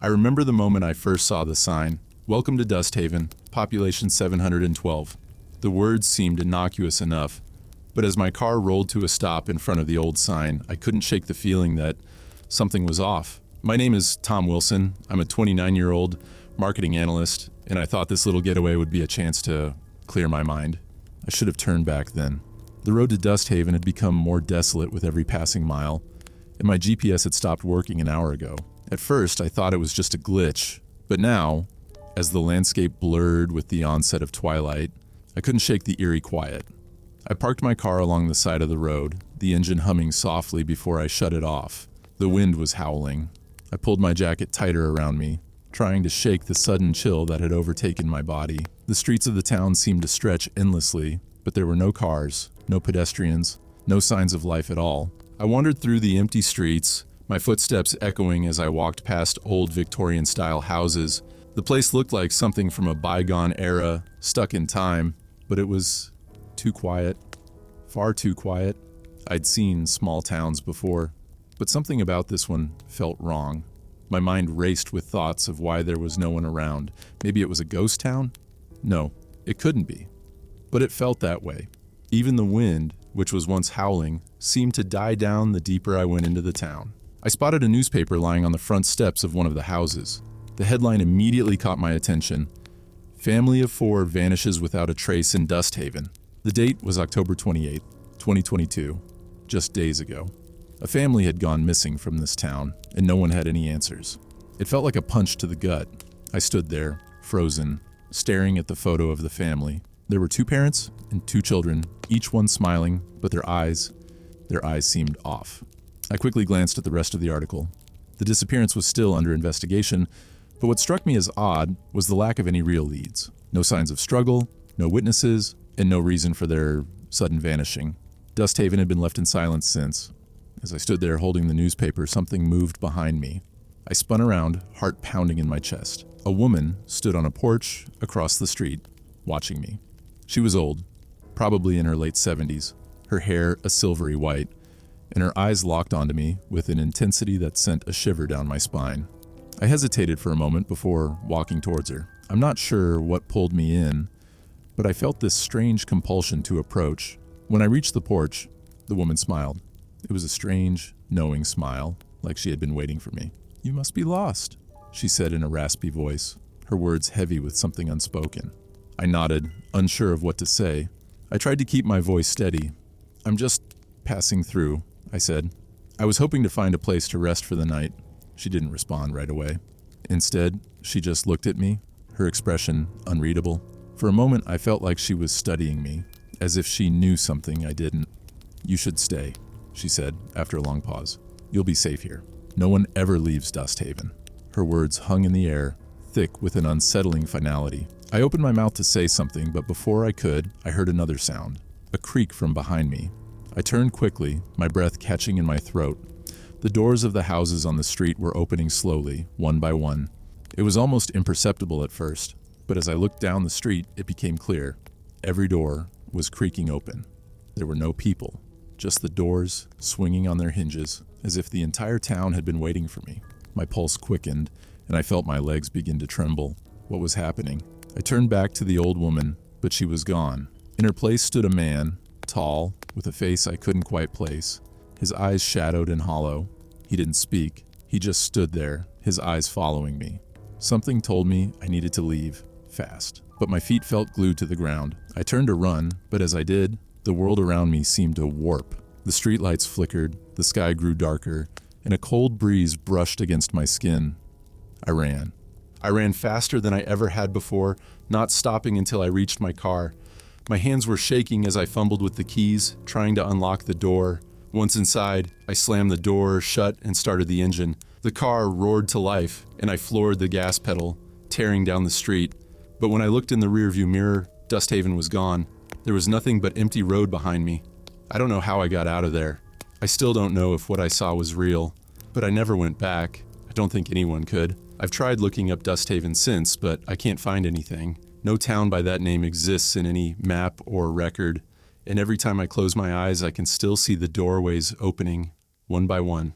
I remember the moment I first saw the sign, "Welcome to Dusthaven, population 712. The words seemed innocuous enough, but as my car rolled to a stop in front of the old sign, I couldn't shake the feeling that something was off. My name is Tom Wilson. I'm a 29-year-old marketing analyst, and I thought this little getaway would be a chance to clear my mind. I should have turned back then. The road to Dusthaven had become more desolate with every passing mile, and my GPS had stopped working an hour ago. At first, I thought it was just a glitch, but now, as the landscape blurred with the onset of twilight, I couldn't shake the eerie quiet. I parked my car along the side of the road, the engine humming softly before I shut it off. The wind was howling. I pulled my jacket tighter around me, trying to shake the sudden chill that had overtaken my body. The streets of the town seemed to stretch endlessly, but there were no cars, no pedestrians, no signs of life at all. I wandered through the empty streets, my footsteps echoing as I walked past old Victorian-style houses. The place looked like something from a bygone era, stuck in time, but it was too quiet, far too quiet. I'd seen small towns before, but something about this one felt wrong. My mind raced with thoughts of why there was no one around. Maybe it was a ghost town? No, it couldn't be. But it felt that way. Even the wind, which was once howling, seemed to die down the deeper I went into the town. I spotted a newspaper lying on the front steps of one of the houses. The headline immediately caught my attention. "Family of 4 vanishes without a trace in Dusthaven." The date was October 28th, 2022, just days ago. A family had gone missing from this town, and no one had any answers. It felt like a punch to the gut. I stood there, frozen, staring at the photo of the family. There were 2 parents and 2 children, each one smiling, but their eyes seemed off. I quickly glanced at the rest of the article. The disappearance was still under investigation, but what struck me as odd was the lack of any real leads. No signs of struggle, no witnesses, and no reason for their sudden vanishing. Dusthaven had been left in silence since. As I stood there holding the newspaper, something moved behind me. I spun around, heart pounding in my chest. A woman stood on a porch across the street, watching me. She was old, probably in her late 70s, her hair a silvery white, and her eyes locked onto me with an intensity that sent a shiver down my spine. I hesitated for a moment before walking towards her. I'm not sure what pulled me in, but I felt this strange compulsion to approach. When I reached the porch, the woman smiled. It was a strange, knowing smile, like she had been waiting for me. "You must be lost," she said in a raspy voice, her words heavy with something unspoken. I nodded, unsure of what to say. I tried to keep my voice steady. "I'm just passing through," I said. I was hoping to find a place to rest for the night. She didn't respond right away. Instead, she just looked at me, her expression unreadable. For a moment, I felt like she was studying me, as if she knew something I didn't. "You should stay," she said after a long pause. "You'll be safe here. No one ever leaves Dusthaven." Her words hung in the air, thick with an unsettling finality. I opened my mouth to say something, but before I could, I heard another sound, a creak from behind me. I turned quickly, my breath catching in my throat. The doors of the houses on the street were opening slowly, one by one. It was almost imperceptible at first, but as I looked down the street, it became clear. Every door was creaking open. There were no people, just the doors swinging on their hinges, as if the entire town had been waiting for me. My pulse quickened, and I felt my legs begin to tremble. What was happening? I turned back to the old woman, but she was gone. In her place stood a man, tall, with a face I couldn't quite place. His eyes shadowed and hollow. He didn't speak. He just stood there, his eyes following me. Something told me I needed to leave, fast. But my feet felt glued to the ground. I turned to run, but as I did, the world around me seemed to warp. The streetlights flickered, the sky grew darker, and a cold breeze brushed against my skin. I ran. I ran faster than I ever had before, not stopping until I reached my car. My hands were shaking as I fumbled with the keys, trying to unlock the door. Once inside, I slammed the door shut and started the engine. The car roared to life, and I floored the gas pedal, tearing down the street. But when I looked in the rearview mirror, Dusthaven was gone. There was nothing but empty road behind me. I don't know how I got out of there. I still don't know if what I saw was real, but I never went back. I don't think anyone could. I've tried looking up Dusthaven since, but I can't find anything. No town by that name exists in any map or record, and every time I close my eyes, I can still see the doorways opening, one by one.